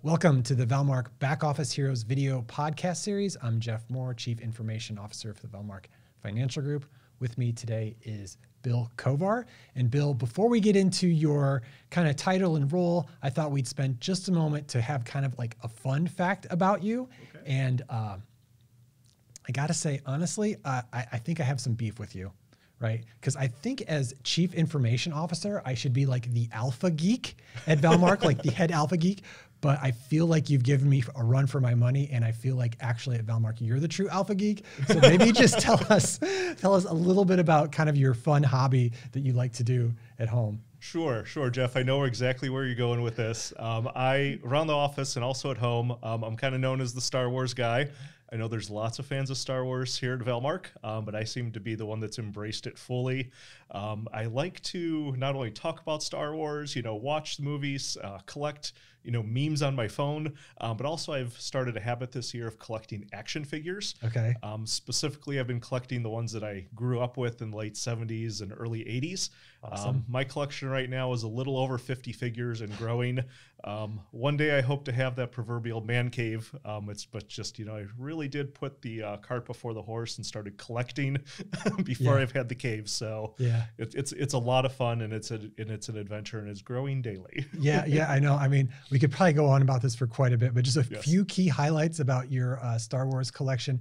Welcome to the Valmark Back Office Heroes video podcast series. I'm Geoff Moore, Chief Information Officer for the Valmark Financial Group. With me today is Bill Kovar. And Bill, before we get into your kind of title and role, I thought we'd spend just a moment to have kind of like a fun fact about you. Okay. And I got to say, honestly, I think I have some beef with you, right? Because I think as Chief Information Officer, I should be like the alpha geek at Valmark, like the head alpha geek. But I feel like you've given me a run for my money, and I feel like actually at Valmark, you're the true alpha geek. So maybe just tell us a little bit about kind of your fun hobby that you like to do at home. Sure, Jeff. I know exactly where you're going with this. Around the office and also at home, I'm kind of known as the Star Wars guy. I know there's lots of fans of Star Wars here at Valmark, but I seem to be the one that's embraced it fully. I like to not only talk about Star Wars, watch the movies, collect memes on my phone, but also I've started a habit this year of collecting action figures. Okay. Specifically, I've been collecting the ones that I grew up with in the late 70s and early 80s. Awesome. My collection right now is a little over 50 figures and growing. One day I hope to have that proverbial man cave. I really did put the cart before the horse and started collecting before I've had the cave. So yeah, it's a lot of fun, and it's an adventure, and it's growing daily. Yeah, I know. I mean, we could probably go on about this for quite a bit, but just a few key highlights about your Star Wars collection.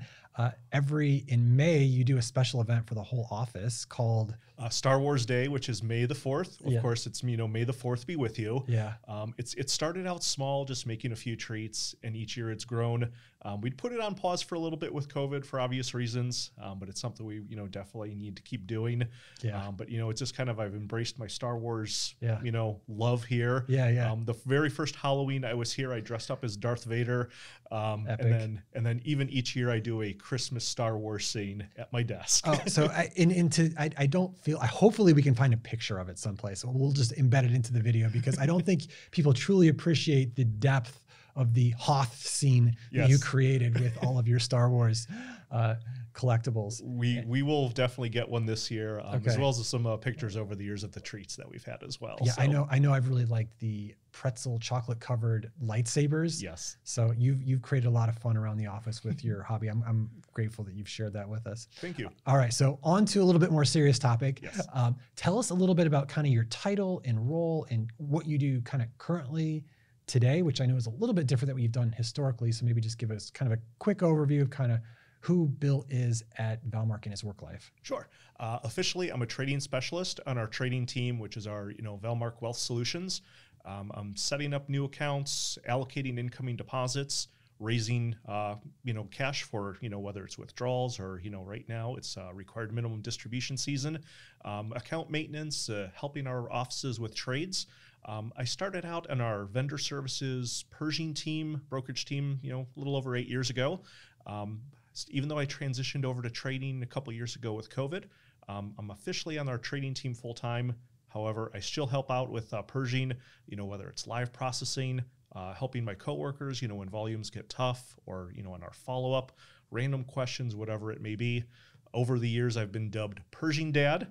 In May, you do a special event for the whole office called Star Wars Day, which is May the 4th. Of course, it's, May the 4th be with you. Yeah. It started out small, just making a few treats, and each year it's grown. We'd put it on pause for a little bit with COVID for obvious reasons, but it's something we, definitely need to keep doing. Yeah. But it's just kind of, I've embraced my Star Wars, yeah. Love here. Yeah. The very first Halloween I was here, I dressed up as Darth Vader. And then even each year I do a Christmas Star Wars scene at my desk. Oh, so I don't feel, hopefully we can find a picture of it someplace. We'll just embed it into the video, because I don't think people truly appreciate the depth of the Hoth scene that you created with all of your Star Wars collectibles. We will definitely get one this year, as well as some pictures over the years of the treats that we've had as well. Yeah, so. I know I've really liked the pretzel chocolate covered lightsabers. Yes. So you've created a lot of fun around the office with your hobby. I'm grateful that you've shared that with us. Thank you. All right, so on to a little bit more serious topic. Yes. Tell us a little bit about kind of your title and role and what you do kind of currently today, which I know is a little bit different than what you've done historically. So maybe just give us kind of a quick overview of kind of who Bill is at Valmark in his work life. Sure. Officially, I'm a trading specialist on our trading team, which is our Valmark Wealth Solutions. I'm setting up new accounts, allocating incoming deposits, raising cash for whether it's withdrawals or right now it's required minimum distribution season, account maintenance, helping our offices with trades. I started out on our vendor services Pershing team, brokerage team, a little over 8 years ago. Even though I transitioned over to trading a couple years ago with COVID, I'm officially on our trading team full time. However, I still help out with Pershing, whether it's live processing, helping my coworkers, when volumes get tough, or, in our follow-up, random questions, whatever it may be. Over the years, I've been dubbed Pershing Dad.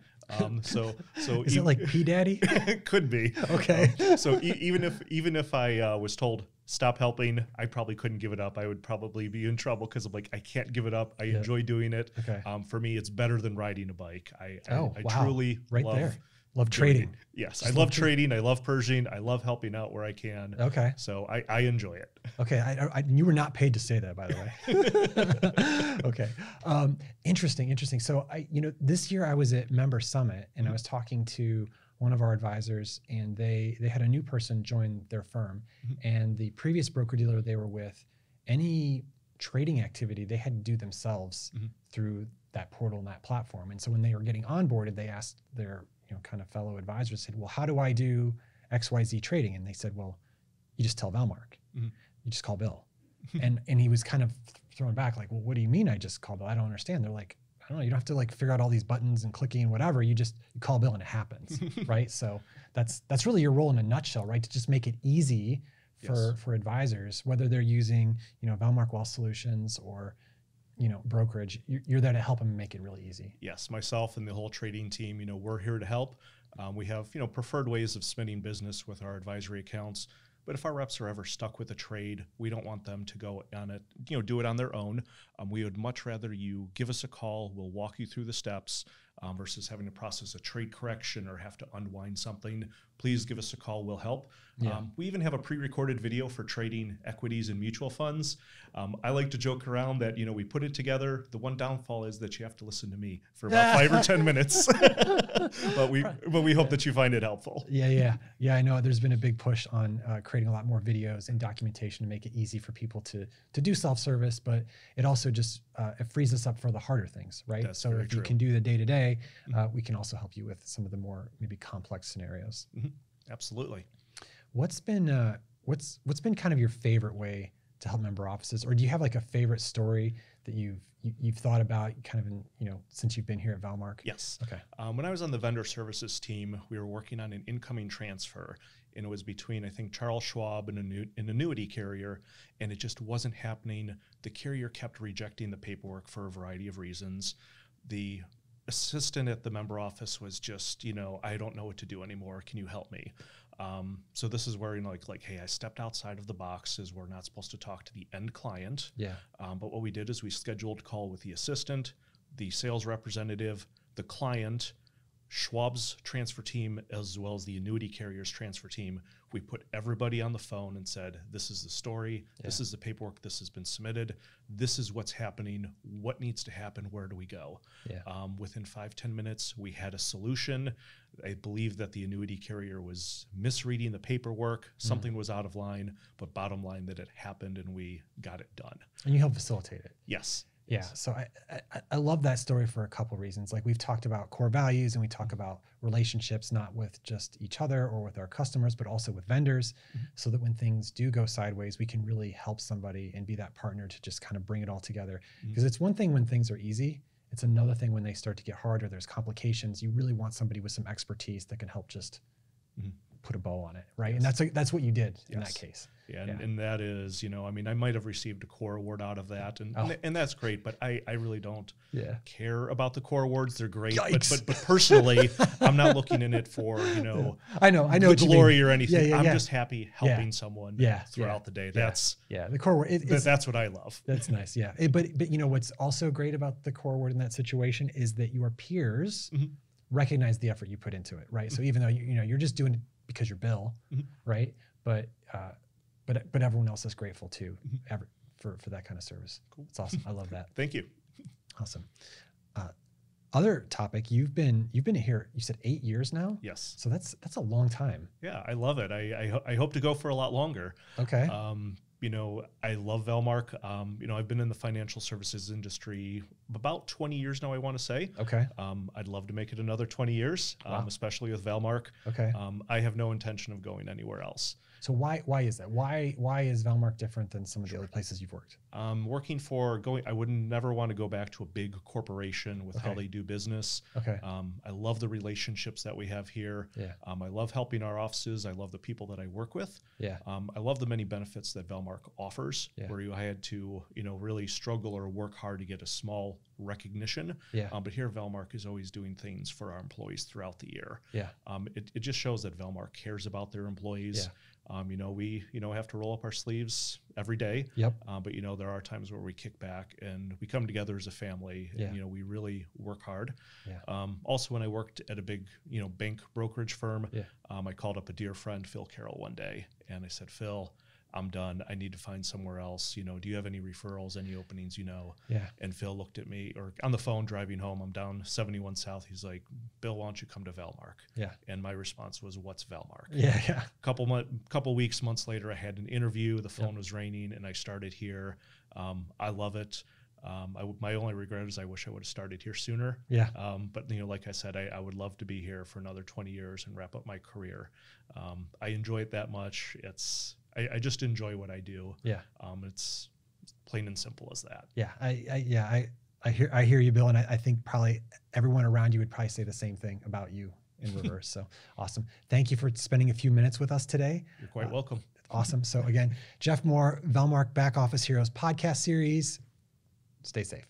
So is it like P Daddy? Could be. Okay. So even if I was told stop helping, I probably couldn't give it up. I would probably be in trouble, because I'm like, I can't give it up. I enjoy doing it. Okay. For me, it's better than riding a bike. I truly love trading. Yes, I love trading. I love Pershing. I love helping out where I can. Okay. So I enjoy it. Okay. You were not paid to say that, by the way. Okay. Interesting. So this year I was at Member Summit, and I was talking to one of our advisors, and they had a new person join their firm, and the previous broker dealer they were with, any trading activity they had to do themselves through that portal and that platform. And so when they were getting onboarded, they asked their kind of fellow advisors, said, well, how do I do XYZ trading? And they said, well, you just tell Valmark. You just call Bill. and he was kind of thrown back, like, well, what do you mean I just call Bill? I don't understand. They're like, I don't know, you don't have to like figure out all these buttons and clicking and whatever. You call Bill and it happens, right? So that's really your role in a nutshell, right? To just make it easy for advisors, whether they're using, Valmark Wealth Solutions or brokerage, you're there to help them make it really easy. Yes, myself and the whole trading team, we're here to help. We have, preferred ways of spending business with our advisory accounts, But if our reps are ever stuck with a trade, we don't want them to go on it, do it on their own. We would much rather you give us a call. We'll walk you through the steps versus having to process a trade correction or have to unwind something. Please give us a call. We'll help. Yeah. We even have a pre-recorded video for trading equities and mutual funds. I like to joke around that, we put it together. The one downfall is that you have to listen to me for about 5 or 10 minutes. but we hope that you find it helpful. Yeah. I know there's been a big push on creating a lot more videos and documentation to make it easy for people to do self-service, but it also just it frees us up for the harder things, right? That's so very if true. you can do the day-to-day, we can also help you with some of the more maybe complex scenarios. Mm-hmm. Absolutely. What's been kind of your favorite way to help member offices, or do you have like a favorite story that you've thought about kind of in, since you've been here at Valmark? Yes. Okay. When I was on the vendor services team, we were working on an incoming transfer, and it was between, I think, Charles Schwab and an annuity carrier, and it just wasn't happening. The carrier kept rejecting the paperwork for a variety of reasons. The assistant at the member office was just, I don't know what to do anymore. Can you help me? So this is where, hey, I stepped outside of the box, as we're not supposed to talk to the end client. Yeah. But what we did is we scheduled a call with the assistant, the sales representative, the client, Schwab's transfer team, as well as the annuity carrier's transfer team. We put everybody on the phone and said, this is the story. Yeah. This is the paperwork. This has been submitted. This is what's happening. What needs to happen? Where do we go? Yeah. Within 5-10 minutes, we had a solution. I believe that the annuity carrier was misreading the paperwork. Something was out of line, but bottom line that it happened and we got it done. And you helped facilitate it. Yes. Yeah, so I love that story for a couple reasons. Like we've talked about core values and we talk about relationships, not with just each other or with our customers, but also with vendors, so that when things do go sideways, we can really help somebody and be that partner to just kind of bring it all together. Because it's one thing when things are easy. It's another thing when they start to get hard or there's complications. You really want somebody with some expertise that can help just put a bow on it, right? Yes. And that's what you did in that case. Yeah, and that is, I might have received a core award out of that, and that's great, but I really don't care about the core awards. They're great, but personally, I'm not looking in it for, I know the glory or anything. Yeah, I'm just happy helping someone throughout the day. That's the core award. That's what I love. That's nice, yeah. But what's also great about the core award in that situation is that your peers recognize the effort you put into it, right? So even though you're just doing it because you're Bill, right? But everyone else is grateful too, for that kind of service. Cool. It's awesome. I love that. Thank you. Awesome. Other topic, you've been here, you said 8 years now? Yes. So that's a long time. Yeah, I love it. I hope to go for a lot longer. Okay. I love Valmark. I've been in the financial services industry about 20 years now, I want to say. Okay. I'd love to make it another 20 years, especially with Valmark. Okay. I have no intention of going anywhere else. So why is that? Why is Valmark different than some of the other places you've worked? I would never want to go back to a big corporation with how they do business. Okay. I love the relationships that we have here. Yeah. I love helping our offices. I love the people that I work with. Yeah. I love the many benefits that Valmark offers, where I had to, really struggle or work hard to get a small recognition. Yeah. But here Valmark is always doing things for our employees throughout the year. Yeah. It just shows that Valmark cares about their employees. Yeah. We have to roll up our sleeves every day. Yep. But there are times where we kick back and we come together as a family. Yeah. And, we really work hard. Yeah. Also, when I worked at a big, bank brokerage firm, Yeah. I called up a dear friend, Phil Carroll, one day, and I said, Phil, I'm done. I need to find somewhere else. Do you have any referrals, any openings, Yeah. And Phil looked at me, or on the phone driving home, I'm down 71 South. He's like, Bill, why don't you come to Valmark? Yeah. And my response was, what's Valmark? Yeah. Yeah. Couple weeks, months later, I had an interview. The phone was ringing, and I started here. I love it. My only regret is I wish I would have started here sooner. Yeah. But like I said, I would love to be here for another 20 years and wrap up my career. I enjoy it that much. I just enjoy what I do. Yeah. It's plain and simple as that. Yeah. I hear you, Bill, and I think probably everyone around you would probably say the same thing about you in reverse. So awesome. Thank you for spending a few minutes with us today. You're quite welcome. Awesome. So again, Geoff Moore, Valmark Back Office Heroes podcast series. Stay safe.